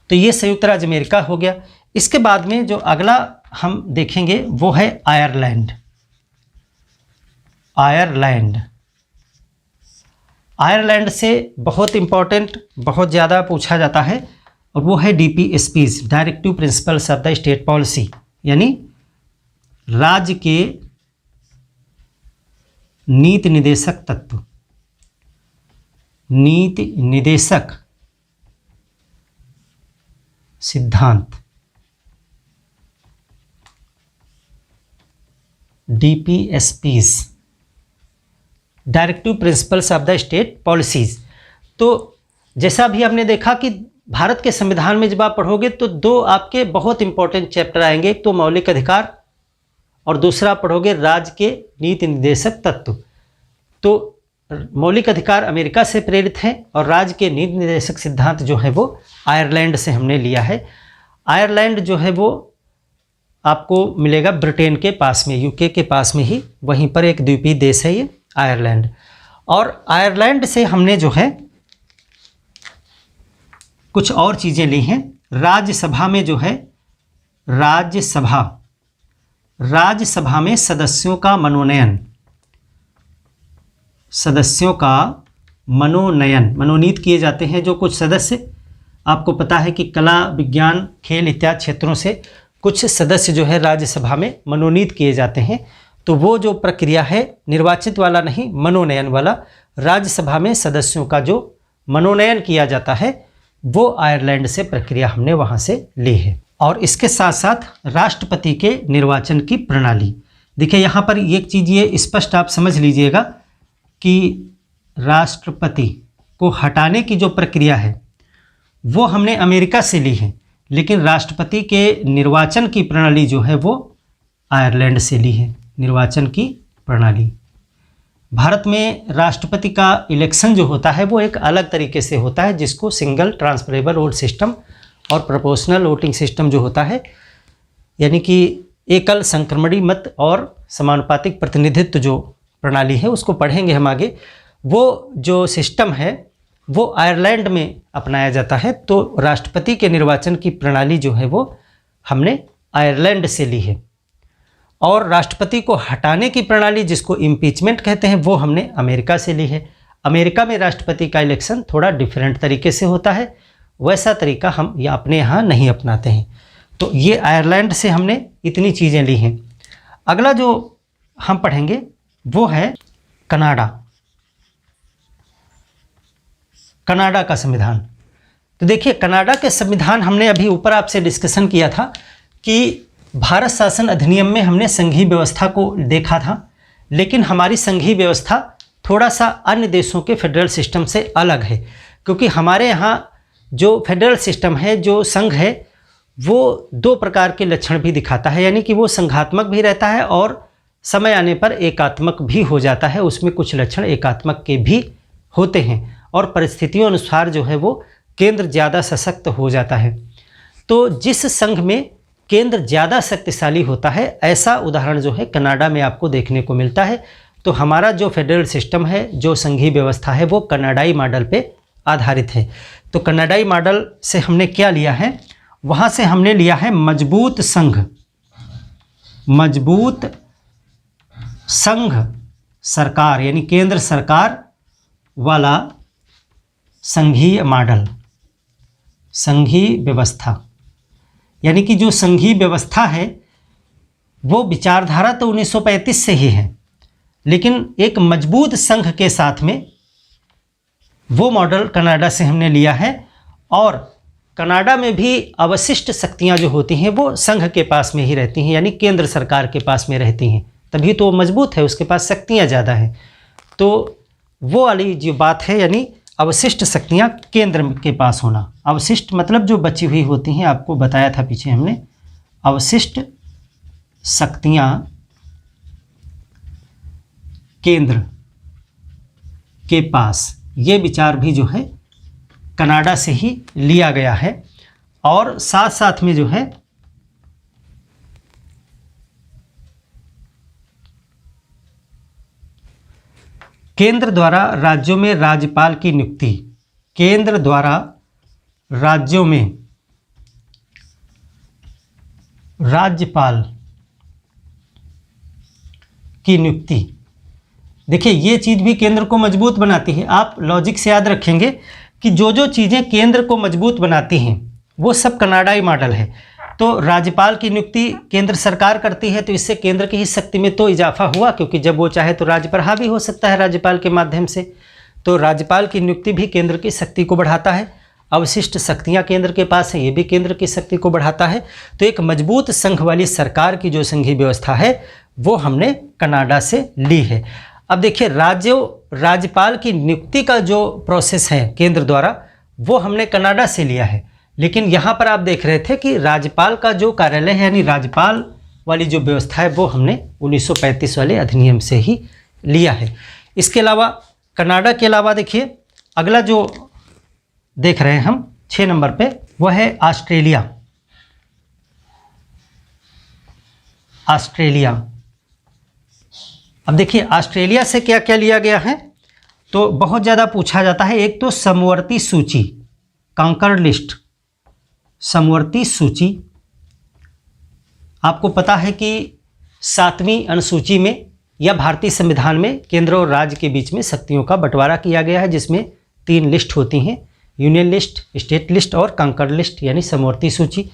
[SPEAKER 1] तो ये संयुक्त राज्य अमेरिका हो गया। इसके बाद में जो अगला हम देखेंगे वो है आयरलैंड। आयरलैंड से बहुत इम्पॉर्टेंट, बहुत ज़्यादा पूछा जाता है, और वो है DPSPs, directive principles of the state policy, यानी राज्य के नीति निदेशक तत्व, नीति निदेशक सिद्धांत, DPSPs, directive principles of the state policies. तो जैसा भी आपने देखा कि भारत के संविधान में जब आप पढ़ोगे तो दो आपके बहुत इंपॉर्टेंट चैप्टर आएंगे, एक तो मौलिक अधिकार और दूसरा पढ़ोगे राज्य के नीति निर्देशक तत्व। तो मौलिक अधिकार अमेरिका से प्रेरित हैं और राज्य के नीति निर्देशक सिद्धांत जो है वो आयरलैंड से हमने लिया है। आयरलैंड जो है वो आपको मिलेगा ब्रिटेन के पास में, यूके के पास में ही, वहीं पर एक द्वीपीय देश है ये आयरलैंड। और आयरलैंड से हमने जो है कुछ और चीज़ें ली हैं। राज्यसभा में जो है राज्यसभा में सदस्यों का मनोनीत किए जाते हैं। जो कुछ सदस्य, आपको पता है कि कला, विज्ञान, खेल इत्यादि क्षेत्रों से कुछ सदस्य जो है राज्यसभा में मनोनीत किए जाते हैं। तो वो जो प्रक्रिया है, निर्वाचित वाला नहीं, मनोनयन वाला, राज्यसभा में सदस्यों का जो मनोनयन किया जाता है वो आयरलैंड से प्रक्रिया हमने वहाँ से ली है। और इसके साथ साथ राष्ट्रपति के निर्वाचन की प्रणाली। देखिए यहाँ पर एक चीज़ ये स्पष्ट आप समझ लीजिएगा कि राष्ट्रपति को हटाने की जो प्रक्रिया है वो हमने अमेरिका से ली है, लेकिन राष्ट्रपति के निर्वाचन की प्रणाली जो है वो आयरलैंड से ली है। निर्वाचन की प्रणाली, भारत में राष्ट्रपति का इलेक्शन जो होता है वो एक अलग तरीके से होता है, जिसको सिंगल ट्रांसफरेबल वोट सिस्टम और प्रोपोर्शनल वोटिंग सिस्टम जो होता है, यानी कि एकल संक्रमणी मत और समानुपातिक प्रतिनिधित्व जो प्रणाली है उसको पढ़ेंगे हम आगे। वो जो सिस्टम है वो आयरलैंड में अपनाया जाता है। तो राष्ट्रपति के निर्वाचन की प्रणाली जो है वो हमने आयरलैंड से ली है, और राष्ट्रपति को हटाने की प्रणाली जिसको इम्पीचमेंट कहते हैं वो हमने अमेरिका से ली है। अमेरिका में राष्ट्रपति का इलेक्शन थोड़ा डिफरेंट तरीके से होता है, वैसा तरीका हम अपने यहाँ नहीं अपनाते हैं। तो ये आयरलैंड से हमने इतनी चीज़ें ली हैं। अगला जो हम पढ़ेंगे वो है कनाडा। कनाडा का संविधान। तो देखिए कनाडा के संविधान हमने अभी ऊपर आपसे डिस्कशन किया था कि भारत शासन अधिनियम में हमने संघीय व्यवस्था को देखा था, लेकिन हमारी संघीय व्यवस्था थोड़ा सा अन्य देशों के फेडरल सिस्टम से अलग है, क्योंकि हमारे यहाँ जो फेडरल सिस्टम है, जो संघ है, वो दो प्रकार के लक्षण भी दिखाता है, यानी कि वो संघात्मक भी रहता है और समय आने पर एकात्मक भी हो जाता है। उसमें कुछ लक्षण एकात्मक के भी होते हैं और परिस्थितियों अनुसार जो है वो केंद्र ज़्यादा सशक्त हो जाता है। तो जिस संघ में केंद्र ज़्यादा शक्तिशाली होता है, ऐसा उदाहरण जो है कनाडा में आपको देखने को मिलता है। तो हमारा जो फेडरल सिस्टम है, जो संघीय व्यवस्था है, वो कनाडाई मॉडल पे आधारित है। तो कनाडाई मॉडल से हमने क्या लिया है, वहाँ से हमने लिया है मजबूत संघ, मजबूत संघ सरकार, यानी केंद्र सरकार वाला संघीय मॉडल, संघीय व्यवस्था। यानी कि जो संघीय व्यवस्था है वो विचारधारा तो 1935 से ही है, लेकिन एक मजबूत संघ के साथ में वो मॉडल कनाडा से हमने लिया है। और कनाडा में भी अवशिष्ट शक्तियां जो होती हैं वो संघ के पास में ही रहती हैं, यानी केंद्र सरकार के पास में रहती हैं, तभी तो वो मजबूत है, उसके पास शक्तियां ज़्यादा हैं। तो वो वाली जो बात है, यानी अवशिष्ट शक्तियां केंद्र के पास होना। अवशिष्ट मतलब जो बची हुई होती हैं, आपको बताया था पीछे हमने, अवशिष्ट शक्तियां केंद्र के पास, ये विचार भी जो है कनाडा से ही लिया गया है। और साथ साथ में जो है केंद्र द्वारा राज्यों में राज्यपाल की नियुक्ति, केंद्र द्वारा राज्यों में राज्यपाल की नियुक्ति, देखिए ये चीज़ भी केंद्र को मजबूत बनाती है। आप लॉजिक से याद रखेंगे कि जो जो चीज़ें केंद्र को मजबूत बनाती हैं वो सब कनाडाई मॉडल है। तो राज्यपाल की नियुक्ति केंद्र सरकार करती है, तो इससे केंद्र की ही शक्ति में तो इजाफा हुआ, क्योंकि जब वो चाहे तो राज्य पर हावी हो सकता है राज्यपाल के माध्यम से। तो राज्यपाल की नियुक्ति भी केंद्र की शक्ति को बढ़ाता है। अवशिष्ट शक्तियाँ केंद्र के पास हैं, ये भी केंद्र की शक्ति को बढ़ाता है। तो एक मजबूत संघ वाली सरकार की जो संघीय व्यवस्था है वो हमने कनाडा से ली है। अब देखिए राज्यपाल की नियुक्ति का जो प्रोसेस है केंद्र द्वारा, वो हमने कनाडा से लिया है। लेकिन यहाँ पर आप देख रहे थे कि राज्यपाल का जो कार्यालय है, यानी राज्यपाल वाली जो व्यवस्था है, वो हमने 1935 वाले अधिनियम से ही लिया है। इसके अलावा कनाडा के अलावा देखिए अगला जो देख रहे हैं हम 6 नंबर पे, वह है ऑस्ट्रेलिया। ऑस्ट्रेलिया, अब देखिए ऑस्ट्रेलिया से क्या क्या लिया गया है, तो बहुत ज़्यादा पूछा जाता है। एक तो समवर्ती सूची, कॉन्कर्ड लिस्ट, समवर्ती सूची। आपको पता है कि 7वीं अनुसूची में या भारतीय संविधान में केंद्र और राज्य के बीच में शक्तियों का बंटवारा किया गया है, जिसमें 3 लिस्ट होती हैं, यूनियन लिस्ट, स्टेट लिस्ट और कॉन्कर्ड लिस्ट, यानी समवर्ती सूची।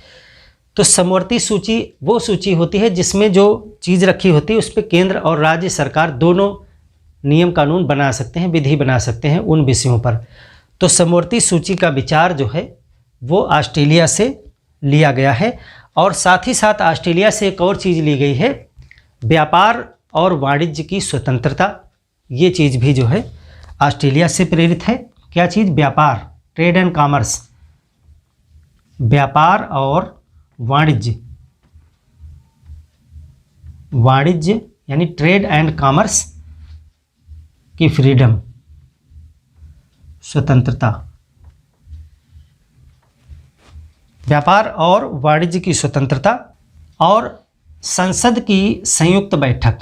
[SPEAKER 1] तो समवर्ती सूची वो सूची होती है जिसमें जो चीज़ रखी होती है उस पर केंद्र और राज्य सरकार दोनों नियम कानून बना सकते हैं, विधि बना सकते हैं उन विषयों पर। तो समवर्ती सूची का विचार जो है वो ऑस्ट्रेलिया से लिया गया है। और साथ ही साथ ऑस्ट्रेलिया से एक और चीज़ ली गई है, व्यापार और वाणिज्य की स्वतंत्रता। ये चीज़ भी जो है ऑस्ट्रेलिया से प्रेरित है। क्या चीज़? व्यापार, ट्रेड एंड कॉमर्स, व्यापार और वाणिज्य, वाणिज्य यानी ट्रेड एंड कॉमर्स की फ्रीडम, स्वतंत्रता, व्यापार और वाणिज्य की स्वतंत्रता। और संसद की संयुक्त बैठक,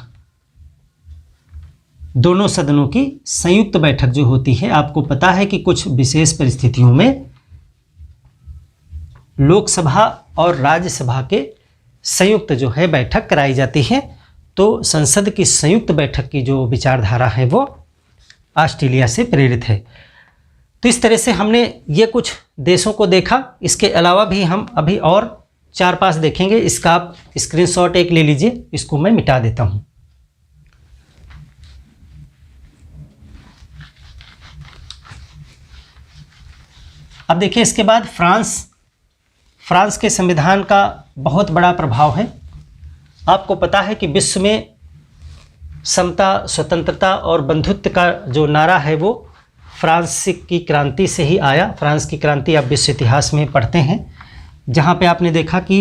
[SPEAKER 1] दोनों सदनों की संयुक्त बैठक जो होती है, आपको पता है कि कुछ विशेष परिस्थितियों में लोकसभा और राज्यसभा के संयुक्त जो है बैठक कराई जाती है। तो संसद की संयुक्त बैठक की जो विचारधारा है वो ऑस्ट्रेलिया से प्रेरित है। तो इस तरह से हमने ये कुछ देशों को देखा। इसके अलावा भी हम अभी और 4-5 देखेंगे। इसका आप स्क्रीनशॉट एक ले लीजिए, इसको मैं मिटा देता हूँ। अब देखिए इसके बाद फ्रांस के संविधान का बहुत बड़ा प्रभाव है। आपको पता है कि विश्व में समता, स्वतंत्रता और बंधुत्व का जो नारा है वो फ्रांस की क्रांति से ही आया। फ्रांस की क्रांति आप विश्व इतिहास में पढ़ते हैं, जहाँ पे आपने देखा कि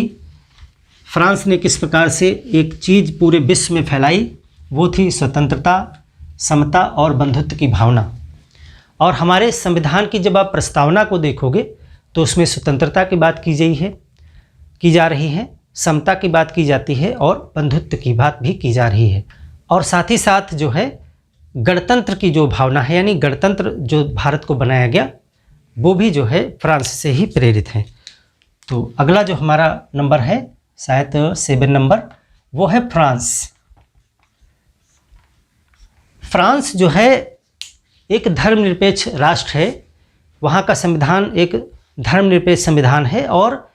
[SPEAKER 1] फ्रांस ने किस प्रकार से एक चीज़ पूरे विश्व में फैलाई, वो थी स्वतंत्रता, समता और बंधुत्व की भावना। और हमारे संविधान की जब आप प्रस्तावना को देखोगे तो उसमें स्वतंत्रता की बात की जा रही है, समता की बात की जाती है और बंधुत्व की बात भी की जा रही है। और साथ ही साथ जो है गणतंत्र की जो भावना है, यानी गणतंत्र जो भारत को बनाया गया, वो भी जो है फ्रांस से ही प्रेरित है। तो अगला जो हमारा नंबर है, शायद 7 नंबर, वो है फ्रांस। फ्रांस जो है एक धर्मनिरपेक्ष राष्ट्र है। वहाँ का संविधान एक धर्मनिरपेक्ष संविधान है। और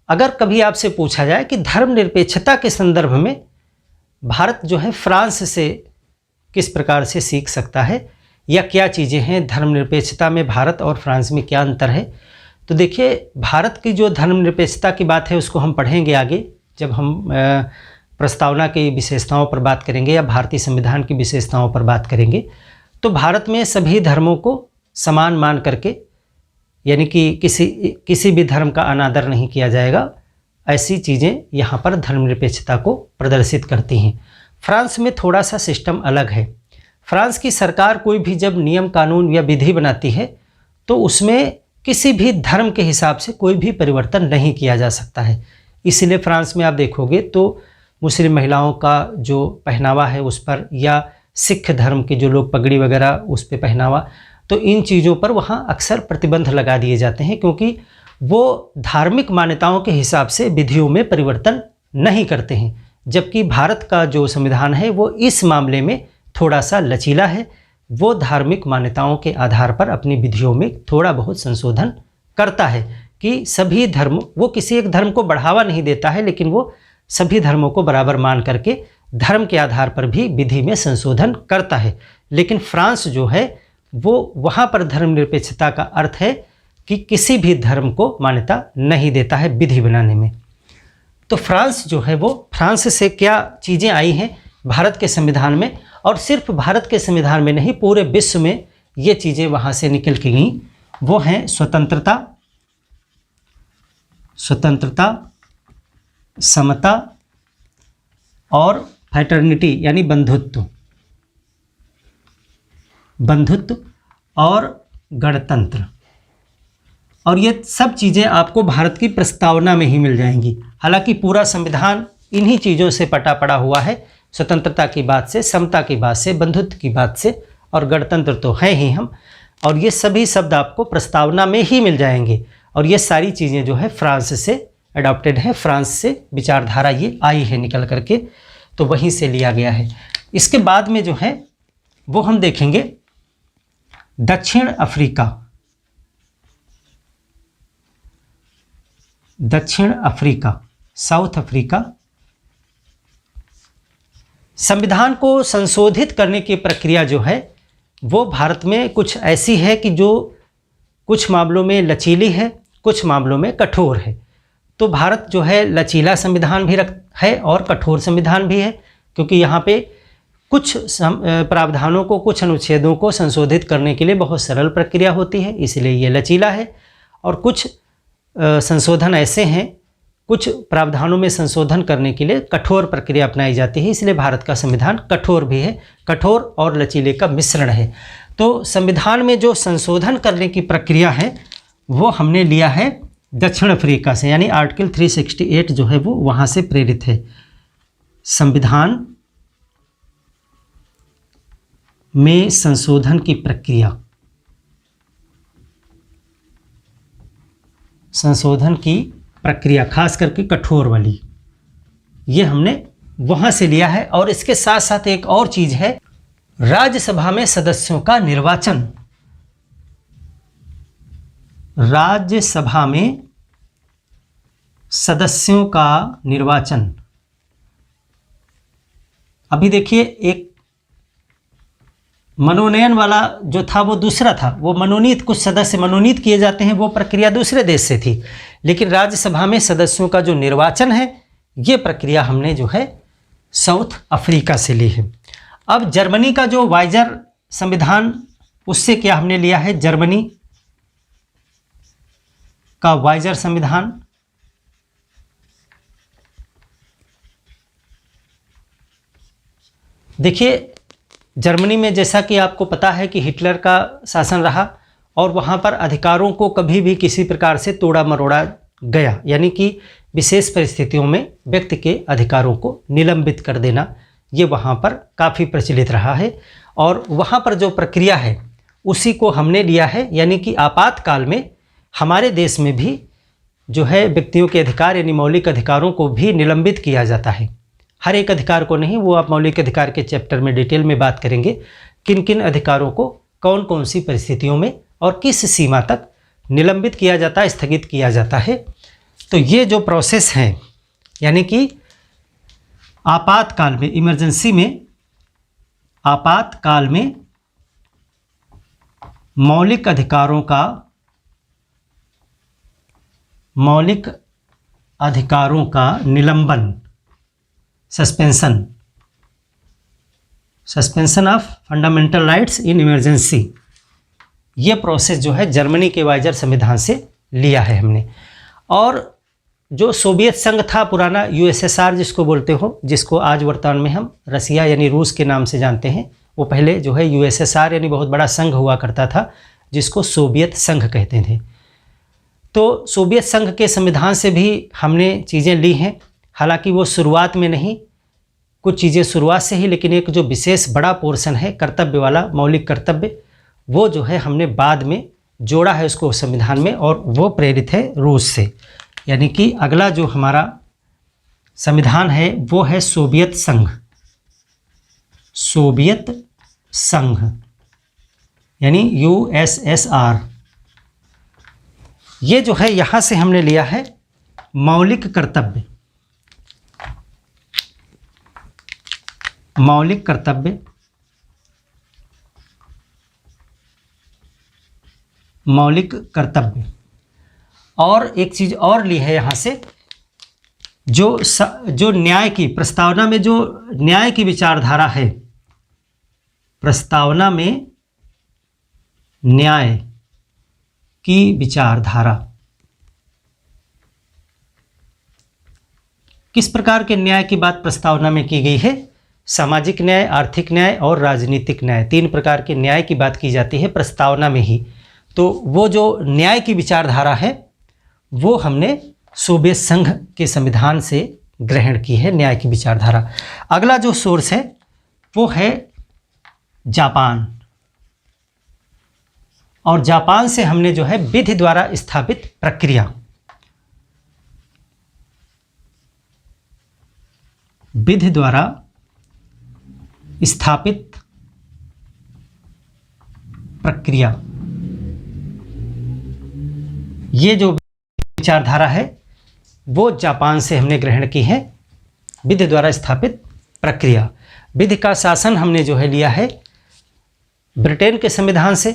[SPEAKER 1] अगर कभी आपसे पूछा जाए कि धर्मनिरपेक्षता के संदर्भ में भारत जो है फ्रांस से किस प्रकार से सीख सकता है या क्या चीज़ें हैं, धर्मनिरपेक्षता में भारत और फ्रांस में क्या अंतर है, तो देखिए भारत की जो धर्मनिरपेक्षता की बात है उसको हम पढ़ेंगे आगे, जब हम प्रस्तावना की विशेषताओं पर बात करेंगे या भारतीय संविधान की विशेषताओं पर बात करेंगे। तो भारत में सभी धर्मों को समान मान करके, यानी कि किसी भी धर्म का अनादर नहीं किया जाएगा, ऐसी चीज़ें यहाँ पर धर्मनिरपेक्षता को प्रदर्शित करती हैं। फ्रांस में थोड़ा सा सिस्टम अलग है। फ्रांस की सरकार कोई भी जब नियम कानून या विधि बनाती है तो उसमें किसी भी धर्म के हिसाब से कोई भी परिवर्तन नहीं किया जा सकता है। इसलिए फ्रांस में आप देखोगे तो मुस्लिम महिलाओं का जो पहनावा है उस पर, या सिख धर्म के जो लोग पगड़ी वगैरह उस पर पहनावा, तो इन चीज़ों पर वहाँ अक्सर प्रतिबंध लगा दिए जाते हैं, क्योंकि वो धार्मिक मान्यताओं के हिसाब से विधियों में परिवर्तन नहीं करते हैं। जबकि भारत का जो संविधान है वो इस मामले में थोड़ा सा लचीला है। वो धार्मिक मान्यताओं के आधार पर अपनी विधियों में थोड़ा बहुत संशोधन करता है कि सभी धर्म, वो किसी एक धर्म को बढ़ावा नहीं देता है, लेकिन वो सभी धर्मों को बराबर मान करके धर्म के आधार पर भी विधि में संशोधन करता है। लेकिन फ्रांस जो है वो, वहाँ पर धर्मनिरपेक्षता का अर्थ है कि किसी भी धर्म को मान्यता नहीं देता है विधि बनाने में। तो फ्रांस जो है वो, फ्रांस से क्या चीज़ें आई हैं भारत के संविधान में, और सिर्फ भारत के संविधान में नहीं पूरे विश्व में ये चीज़ें वहाँ से निकल के गईं, वो हैं स्वतंत्रता, समता और फ्रैटर्निटी यानी बंधुत्व और गणतंत्र। और ये सब चीज़ें आपको भारत की प्रस्तावना में ही मिल जाएंगी। हालांकि पूरा संविधान इन्हीं चीज़ों से पटा पड़ा हुआ है, स्वतंत्रता की बात से, समता की बात से, बंधुत्व की बात से, और गणतंत्र तो हैं ही हम। और ये सभी शब्द आपको प्रस्तावना में ही मिल जाएंगे। और ये सारी चीज़ें जो है फ्रांस से अडॉप्टेड है, फ्रांस से विचारधारा ये आई है निकल करके, तो वहीं से लिया गया है। इसके बाद में जो है वो हम देखेंगे दक्षिण अफ्रीका, साउथ अफ्रीका। संविधान को संशोधित करने की प्रक्रिया जो है वो भारत में कुछ ऐसी है कि जो कुछ मामलों में लचीली है, कुछ मामलों में कठोर है। तो भारत जो है लचीला संविधान भी है और कठोर संविधान भी है, क्योंकि यहाँ पे कुछ प्रावधानों को, कुछ अनुच्छेदों को संशोधित करने के लिए बहुत सरल प्रक्रिया होती है, इसलिए ये लचीला है। और कुछ संशोधन ऐसे हैं, कुछ प्रावधानों में संशोधन करने के लिए कठोर प्रक्रिया अपनाई जाती है, इसलिए भारत का संविधान कठोर भी है, कठोर और लचीले का मिश्रण है। तो संविधान में जो संशोधन करने की प्रक्रिया है वो हमने लिया है दक्षिण अफ्रीका से, यानी आर्टिकल 368 जो है वो वहाँ से प्रेरित है। संविधान में संशोधन की प्रक्रिया, खास करके कठोर वाली, ये हमने वहाँ से लिया है। और इसके साथ साथ एक और चीज़ है, राज्यसभा में सदस्यों का निर्वाचन। राज्यसभा में सदस्यों का निर्वाचन, अभी देखिए एक मनोनयन वाला जो था वो दूसरा था, वो मनोनीत, कुछ सदस्य मनोनीत किए जाते हैं, वो प्रक्रिया दूसरे देश से थी। लेकिन राज्यसभा में सदस्यों का जो निर्वाचन है ये प्रक्रिया हमने जो है साउथ अफ्रीका से ली है। अब जर्मनी का जो वाइजर संविधान, उससे क्या हमने लिया है, जर्मनी का वाइजर संविधान। देखिए जर्मनी में जैसा कि आपको पता है कि हिटलर का शासन रहा और वहाँ पर अधिकारों को कभी भी किसी प्रकार से तोड़ा मरोड़ा गया, यानी कि विशेष परिस्थितियों में व्यक्ति के अधिकारों को निलंबित कर देना, ये वहाँ पर काफ़ी प्रचलित रहा है और वहाँ पर जो प्रक्रिया है उसी को हमने लिया है, यानी कि आपातकाल में हमारे देश में भी जो है व्यक्तियों के अधिकार यानी मौलिक अधिकारों को भी निलंबित किया जाता है। हर एक अधिकार को नहीं, वो आप मौलिक अधिकार के चैप्टर में डिटेल में बात करेंगे किन किन अधिकारों को कौन कौन सी परिस्थितियों में और किस सीमा तक निलंबित किया जाता है, स्थगित किया जाता है। तो ये जो प्रोसेस है यानी कि आपातकाल में, इमरजेंसी में, आपातकाल में मौलिक अधिकारों का निलंबन, suspension of fundamental rights in emergency, ये प्रोसेस जो है जर्मनी के वाइजर संविधान से लिया है हमने। और जो सोवियत संघ था पुराना, यूएसएसआर जिसको बोलते हो, जिसको आज वर्तमान में हम रसिया यानी रूस के नाम से जानते हैं, वो पहले जो है यूएसएसआर यानी बहुत बड़ा संघ हुआ करता था जिसको सोवियत संघ कहते थे। तो सोवियत संघ के संविधान से भी हमने चीज़ें ली हैं, हालांकि वो शुरुआत में नहीं, कुछ चीज़ें शुरुआत से ही, लेकिन एक जो विशेष बड़ा पोर्शन है कर्तव्य वाला, मौलिक कर्तव्य, वो जो है हमने बाद में जोड़ा है उसको संविधान में, और वो प्रेरित है रूस से। यानी कि अगला जो हमारा संविधान है वो है सोवियत संघ यानी यूएसएसआर। ये जो है यहाँ से हमने लिया है मौलिक कर्तव्य, और एक चीज़ और ली है यहाँ से, जो न्याय की प्रस्तावना में जो न्याय की विचारधारा है, प्रस्तावना में न्याय की विचारधारा, किस प्रकार के न्याय की बात प्रस्तावना में की गई है? सामाजिक न्याय, आर्थिक न्याय और राजनीतिक न्याय, 3 प्रकार के न्याय की बात की जाती है प्रस्तावना में ही। तो वो जो न्याय की विचारधारा है वो हमने सोवियत संघ के संविधान से ग्रहण की है, न्याय की विचारधारा। अगला जो सोर्स है वो है जापान, और जापान से हमने जो है विधि द्वारा स्थापित प्रक्रिया, विधि द्वारा स्थापित प्रक्रिया, ये जो विचारधारा है वो जापान से हमने ग्रहण की है, विधि द्वारा स्थापित प्रक्रिया। विधि का शासन हमने जो है लिया है ब्रिटेन के संविधान से।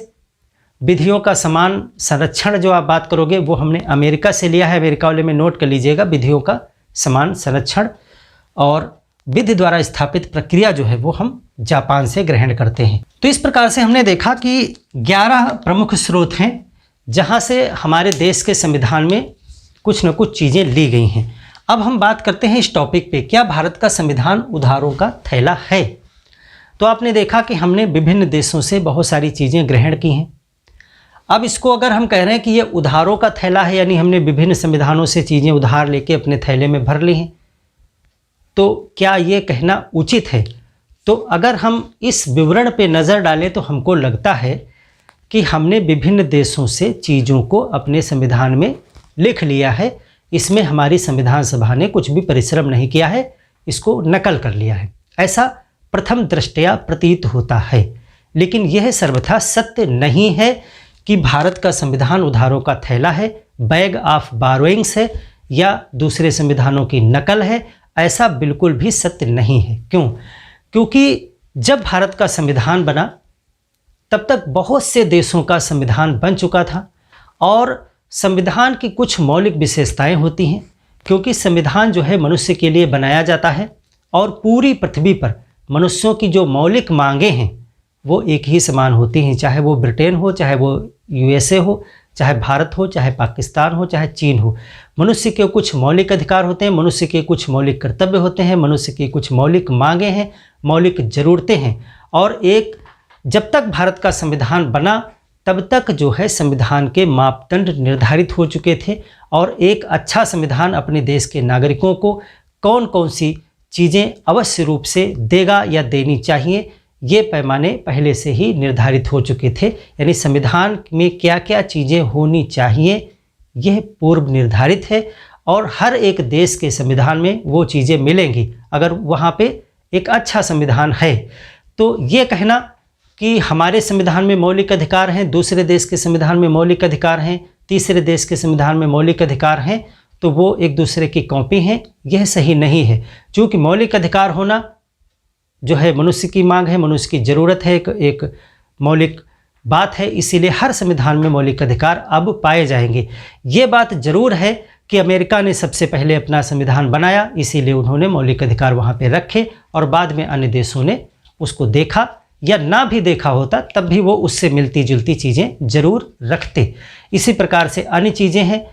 [SPEAKER 1] विधियों का समान संरक्षण जो आप बात करोगे वो हमने अमेरिका से लिया है, अमेरिका वाले में नोट कर लीजिएगा, विधियों का समान संरक्षण और विधि द्वारा स्थापित प्रक्रिया जो है वो हम जापान से ग्रहण करते हैं। तो इस प्रकार से हमने देखा कि 11 प्रमुख स्रोत हैं जहाँ से हमारे देश के संविधान में कुछ न कुछ चीज़ें ली गई हैं। अब हम बात करते हैं इस टॉपिक पे, क्या भारत का संविधान उधारों का थैला है? तो आपने देखा कि हमने विभिन्न देशों से बहुत सारी चीज़ें ग्रहण की हैं। अब इसको अगर हम कह रहे हैं कि ये उधारों का थैला है, यानी हमने विभिन्न संविधानों से चीज़ें उधार लेके अपने थैले में भर ली हैं, तो क्या ये कहना उचित है? तो अगर हम इस विवरण पे नज़र डालें तो हमको लगता है कि हमने विभिन्न देशों से चीज़ों को अपने संविधान में लिख लिया है, इसमें हमारी संविधान सभा ने कुछ भी परिश्रम नहीं किया है, इसको नकल कर लिया है, ऐसा प्रथम दृष्टया प्रतीत होता है। लेकिन यह सर्वथा सत्य नहीं है कि भारत का संविधान उधारों का थैला है, बैग ऑफ बारोइंग्स है या दूसरे संविधानों की नकल है, ऐसा बिल्कुल भी सत्य नहीं है। क्यों? क्योंकि जब भारत का संविधान बना तब तक बहुत से देशों का संविधान बन चुका था और संविधान की कुछ मौलिक विशेषताएं होती हैं, क्योंकि संविधान जो है मनुष्य के लिए बनाया जाता है और पूरी पृथ्वी पर मनुष्यों की जो मौलिक मांगें हैं वो एक ही समान होती हैं, चाहे वो ब्रिटेन हो, चाहे वो यूएसए हो, चाहे भारत हो, चाहे पाकिस्तान हो, चाहे चीन हो। मनुष्य के कुछ मौलिक अधिकार होते हैं, मनुष्य के कुछ मौलिक कर्तव्य होते हैं, मनुष्य की कुछ मौलिक मांगें हैं, मौलिक ज़रूरतें हैं। और एक जब तक भारत का संविधान बना तब तक जो है संविधान के मापदंड निर्धारित हो चुके थे और एक अच्छा संविधान अपने देश के नागरिकों को कौन कौन सी चीज़ें अवश्य रूप से देगा या देनी चाहिए, ये पैमाने पहले से ही निर्धारित हो चुके थे। यानी संविधान में क्या क्या चीज़ें होनी चाहिए यह पूर्व निर्धारित है और हर एक देश के संविधान में वो चीज़ें मिलेंगी। अगर वहाँ पे एक अच्छा संविधान है तो ये कहना कि हमारे संविधान में मौलिक अधिकार हैं, दूसरे देश के संविधान में मौलिक अधिकार हैं, तीसरे देश के संविधान में मौलिक अधिकार हैं, तो वो एक दूसरे की कॉपी हैं, यह सही नहीं है। क्योंकि मौलिक अधिकार होना जो है मनुष्य की मांग है, मनुष्य की ज़रूरत है, एक मौलिक बात है, इसीलिए हर संविधान में मौलिक अधिकार अब पाए जाएंगे। ये बात ज़रूर है कि अमेरिका ने सबसे पहले अपना संविधान बनाया, इसीलिए उन्होंने मौलिक अधिकार वहाँ पे रखे और बाद में अन्य देशों ने उसको देखा, या ना भी देखा होता तब भी वो उससे मिलती जुलती चीज़ें ज़रूर रखते। इसी प्रकार से अन्य चीज़ें हैं,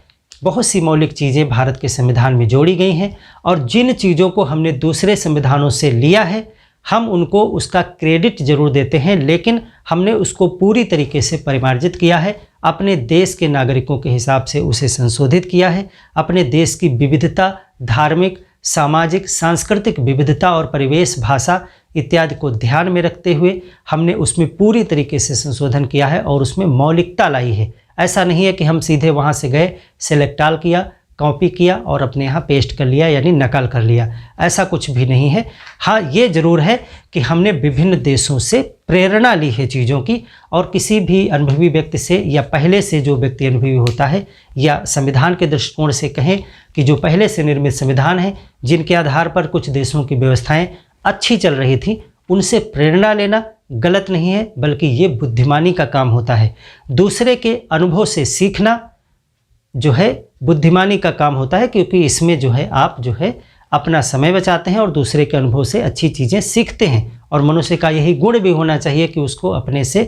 [SPEAKER 1] बहुत सी मौलिक चीज़ें भारत के संविधान में जोड़ी गई हैं और जिन चीज़ों को हमने दूसरे संविधानों से लिया है हम उनको उसका क्रेडिट ज़रूर देते हैं, लेकिन हमने उसको पूरी तरीके से परिमार्जित किया है, अपने देश के नागरिकों के हिसाब से उसे संशोधित किया है, अपने देश की विविधता, धार्मिक, सामाजिक, सांस्कृतिक विविधता और परिवेश, भाषा इत्यादि को ध्यान में रखते हुए हमने उसमें पूरी तरीके से संशोधन किया है और उसमें मौलिकता लाई है। ऐसा नहीं है कि हम सीधे वहाँ से गए, सेलेक्ट ऑल किया, कॉपी किया और अपने यहाँ पेस्ट कर लिया, यानी नकल कर लिया, ऐसा कुछ भी नहीं है। हाँ, ये ज़रूर है कि हमने विभिन्न देशों से प्रेरणा ली है चीज़ों की, और किसी भी अनुभवी व्यक्ति से या पहले से जो व्यक्ति अनुभवी होता है, या संविधान के दृष्टिकोण से कहें कि जो पहले से निर्मित संविधान है जिनके आधार पर कुछ देशों की व्यवस्थाएं अच्छी चल रही थी, उनसे प्रेरणा लेना गलत नहीं है, बल्कि ये बुद्धिमानी का काम होता है। दूसरे के अनुभव से सीखना जो है बुद्धिमानी का काम होता है, क्योंकि इसमें जो है आप जो है अपना समय बचाते हैं और दूसरे के अनुभव से अच्छी चीज़ें सीखते हैं। और मनुष्य का यही गुण भी होना चाहिए कि उसको अपने से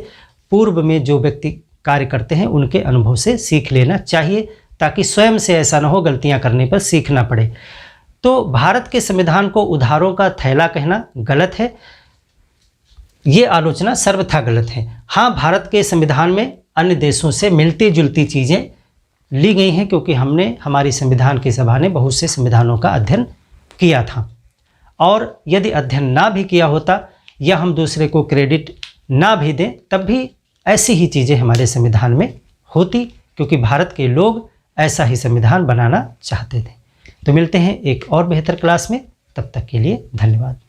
[SPEAKER 1] पूर्व में जो व्यक्ति कार्य करते हैं उनके अनुभव से सीख लेना चाहिए, ताकि स्वयं से ऐसा ना हो गलतियां करने पर सीखना पड़े। तो भारत के संविधान को उधारों का थैला कहना गलत है, ये आलोचना सर्वथा गलत है। हाँ, भारत के संविधान में अन्य देशों से मिलती जुलती चीज़ें ली गई हैं, क्योंकि हमने हमारी संविधान की सभा ने बहुत से संविधानों का अध्ययन किया था, और यदि अध्ययन ना भी किया होता या हम दूसरे को क्रेडिट ना भी दें तब भी ऐसी ही चीज़ें हमारे संविधान में होती, क्योंकि भारत के लोग ऐसा ही संविधान बनाना चाहते थे। तो मिलते हैं एक और बेहतर क्लास में, तब तक के लिए धन्यवाद।